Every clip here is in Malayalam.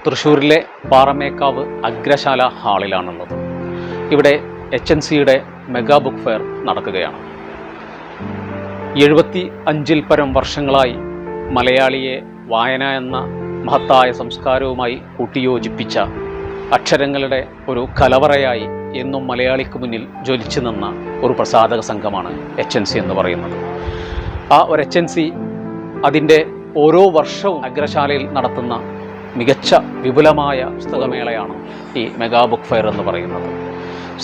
തൃശ്ശൂരിലെ പാറമേക്കാവ് അഗ്രശാല ഹാളിലാണുള്ളത്. ഇവിടെ HNCയുടെ മെഗാ ബുക്ക് ഫെയർ നടക്കുകയാണ്. 75-ൽ പരം വർഷങ്ങളായി മലയാളിയെ വായന എന്ന മഹത്തായ സംസ്കാരവുമായി കൂട്ടിയോജിപ്പിച്ച അക്ഷരങ്ങളുടെ ഒരു കലവറയായി എന്നും മലയാളിക്ക് മുന്നിൽ ജ്വലിച്ചു നിന്ന ഒരു പ്രസാധക സംഘമാണ് HNC എന്ന് പറയുന്നത്. ആ ഒരു HNC അതിൻ്റെ ഓരോ വർഷവും അഗ്രശാലയിൽ നടത്തുന്ന മികച്ച വിപുലമായ പുസ്തകമേളയാണ് ഈ മെഗാ ബുക്ക് ഫെയർ എന്ന് പറയുന്നത്.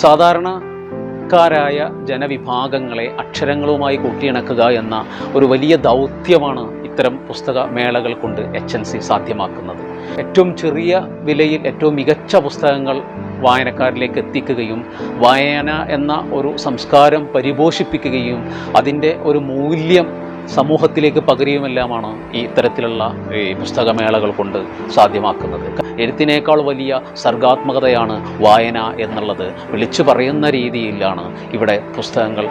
സാധാരണക്കാരായ ജനവിഭാഗങ്ങളെ അക്ഷരങ്ങളുമായി കൂട്ടിയിണക്കുക എന്ന ഒരു വലിയ ദൗത്യമാണ് ഇത്തരം പുസ്തക മേളകൾ കൊണ്ട് HNC സാധ്യമാക്കുന്നത്. ഏറ്റവും ചെറിയ വിലയിൽ ഏറ്റവും മികച്ച പുസ്തകങ്ങൾ വായനക്കാരിലേക്ക് എത്തിക്കുകയും വായന എന്ന ഒരു സംസ്കാരം പരിപോഷിപ്പിക്കുകയും അതിൻ്റെ ഒരു മൂല്യം സമൂഹത്തിലേക്ക് പകരുമെല്ലാമാണ് ഈ ഇത്തരത്തിലുള്ള ഈ പുസ്തകമേളകൾ കൊണ്ട് സാധ്യമാക്കുന്നത്. എഴുത്തിനേക്കാൾ വലിയ സർഗാത്മകതയാണ് വായന എന്നുള്ളത് വിളിച്ചു പറയുന്ന രീതിയിലാണ് ഇവിടെ പുസ്തകങ്ങൾ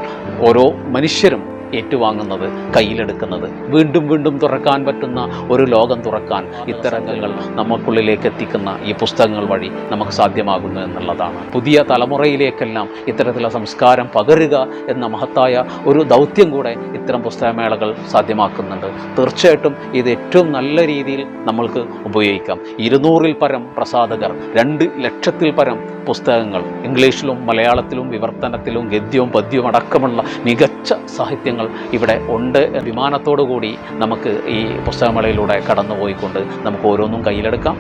ഓരോ മനുഷ്യരും ഏറ്റുവാങ്ങുന്നത്, കയ്യിലെടുക്കുന്നത്. വീണ്ടും വീണ്ടും തുറക്കാൻ പറ്റുന്ന ഒരു ലോകം തുറക്കാൻ ഇത്തരങ്ങൾ നമുക്കുള്ളിലേക്ക് എത്തിക്കുന്ന ഈ പുസ്തകങ്ങൾ വഴി നമുക്ക് സാധ്യമാകുന്നു എന്നുള്ളതാണ്. പുതിയ തലമുറയിലേക്കെല്ലാം ഇത്തരത്തിലുള്ള സംസ്കാരം പകരുക എന്ന മഹത്തായ ഒരു ദൗത്യം കൂടെ ഇത്തരം പുസ്തകമേളകൾ സാധ്യമാക്കുന്നുണ്ട്. തീർച്ചയായിട്ടും ഇത് ഏറ്റവും നല്ല രീതിയിൽ നമ്മൾക്ക് ഉപയോഗിക്കാം. 200-ൽ പരം പ്രസാധകർ, 2 ലക്ഷത്തിൽ പരം പുസ്തകങ്ങൾ ഇംഗ്ലീഷിലും മലയാളത്തിലും വിവർത്തനത്തിലും ഗദ്യവും പദ്യവും അടക്കമുള്ള മികച്ച സാഹിത്യങ്ങൾ ഇവിടെ ഉണ്ട്. വിമാനത്തോടു കൂടി നമുക്ക് ഈ പുസ്തകമേളയിലൂടെ കടന്നുപോയിക്കൊണ്ട് നമുക്ക് ഓരോന്നും കയ്യിലെടുക്കാം.